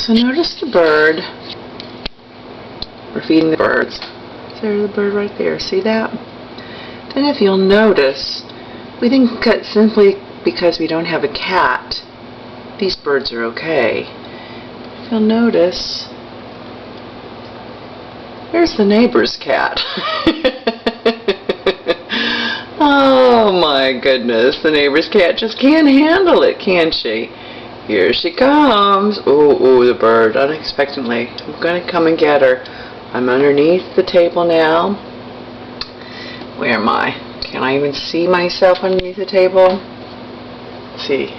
So notice the bird. We're feeding the birds. There's the bird right there. See that? Then if you'll notice, we didn't cut simply because we don't have a cat. These birds are okay. If you'll notice, there's the neighbor's cat. Oh my goodness, the neighbor's cat just can't handle it, can she? Here she comes. Oh, the bird, unexpectedly. I'm going to come and get her. I'm underneath the table now. Where am I? Can I even see myself underneath the table? Let's see.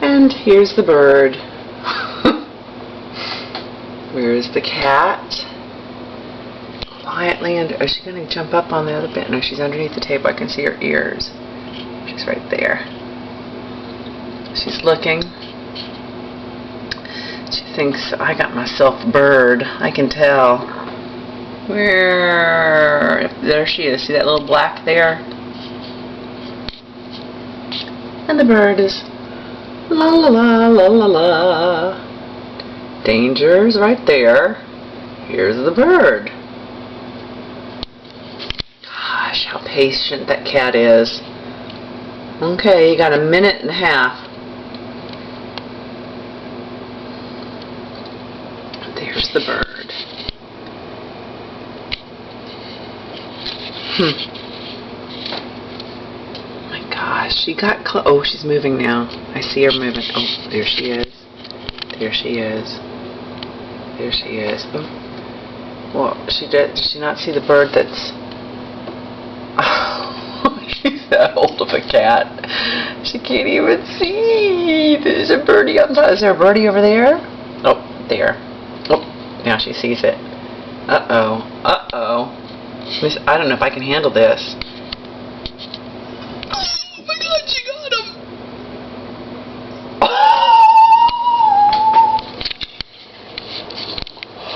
And here's the bird. Where's the cat? Quietly under. Oh, she's going to jump up on the other bit. No, she's underneath the table. I can see her ears. She's right there. She's looking. She thinks, I got myself a bird. I can tell. Where? There she is. See that little black there? And the bird is la la la la la la. Danger's right there. Here's the bird. Gosh, how patient that cat is. Okay, you got a minute and a half. There's the bird. Oh my gosh, she got close. Oh, she's moving now. I see her moving. Oh, there she is. There she is. There she is. Oh. Well, did she not see the bird that's... Oh, she's that old of a cat. She can't even see. There's a birdie up top. Is there a birdie over there? Oh, there. Oh, now she sees it. Uh-oh. Uh-oh. I don't know if I can handle this.